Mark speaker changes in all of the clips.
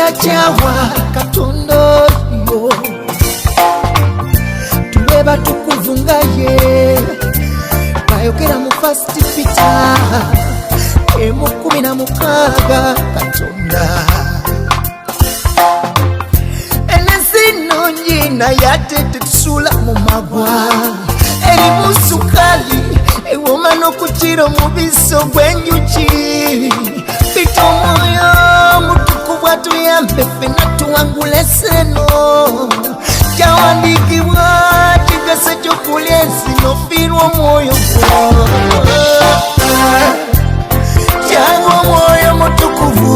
Speaker 1: yakyawa Katonda oyo tuwe batukuvu nga ye bayogera mu 1 Peter 1:16 Katonda na yate tetusula mu magwa erimu sukali ewoma n'okukira omubiso gw'enjuki Pita omwoyo mutukuvu atuyambe ffenna tuwangule seno kyawandiikibwa kigasa ky'okulya ensi n'ofiirwa omwoyo kyanga omwoyo mutukuvu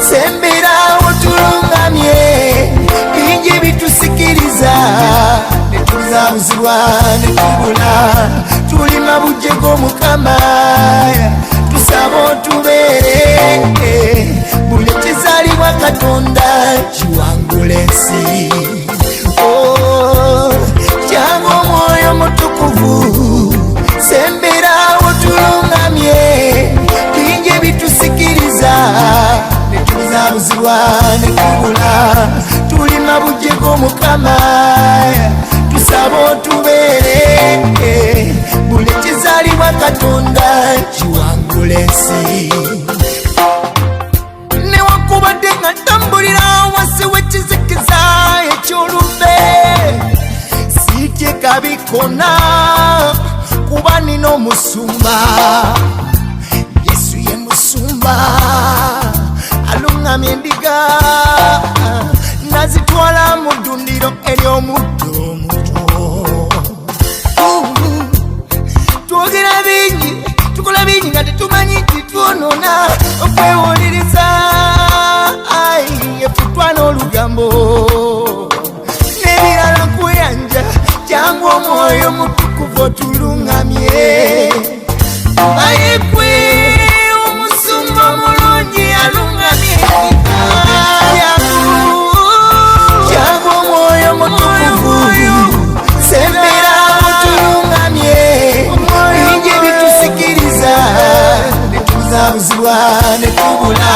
Speaker 1: semberawo tulungamye bingi bitusikiriza netuzabuzibwa netubula tuli mabujje g'Omukama tusaba otubeere buli kizaalibwa Katonda kiwangula ensi kyanga omwoyo mutukuvu semberawo tulungamye bingi bitusikiriza netuzabuzibwa netubula tuli mabujje g'Omukama tusaba otubeere buli kizaalibwa Katonda kiwangula ensi newakubadde nga ntambulira wansi w'ekizikiza eky'olumbe sityeka bikona kuba nina omusumba Yesu ye musumba alungamye endiga nazitwala mu ddundiro ery'omuddo omuto twogera bingi tukola bingi nga tetumanyi nti twonona okwewuliriza efutwa n'olugambo n'ebirala nkuyanja kyangwa omwoyo mutukuvu otulungamye ayekwe omusumba omulungi alungamye kyangwa omwoyo mutukuvu sembera otulungamye bingi bitusikiriza netuzabuzibwa netubula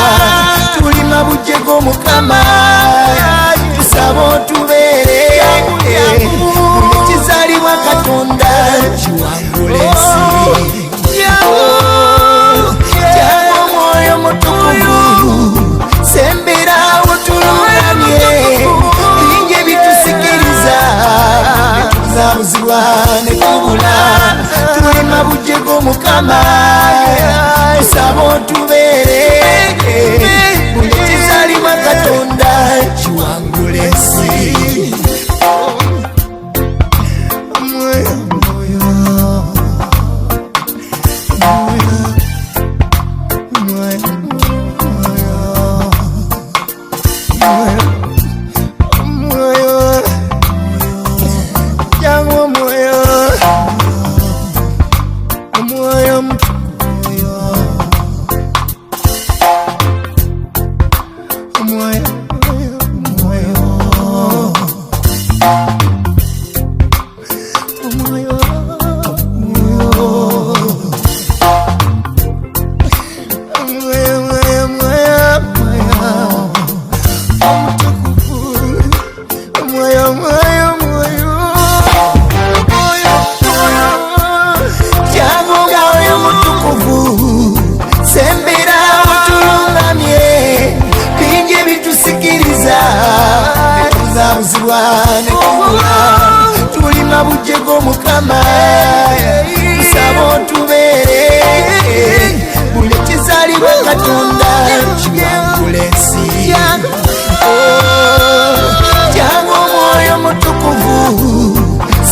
Speaker 1: tuli mabujje g'Omukama tusaba otubeere buli kizaalibwa Katonda kiwangula ensi kyangwa omwoyo mutukuvu semberawo tulungamye bingi bitusikiriza netuzabuzibwa netubula tuli mabujje g'Omukama tusaba otubeere buli kizaalibwa Katonda kiwangula ensi tuli mabujje g'Omukama tusaba otubeere buli kizaalibwa Katonda kiwangula ensi kyangwa omwoyo mutukuvu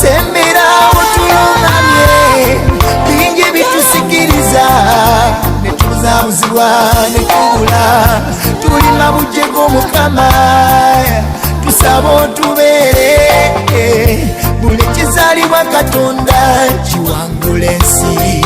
Speaker 1: semberawo tulungamye bingi bitusikiriza netuzabuzibwa netubula tuli mabujje g'Omukama tusaba otubeere buli kizaalibwa Katonda kiwangula ensi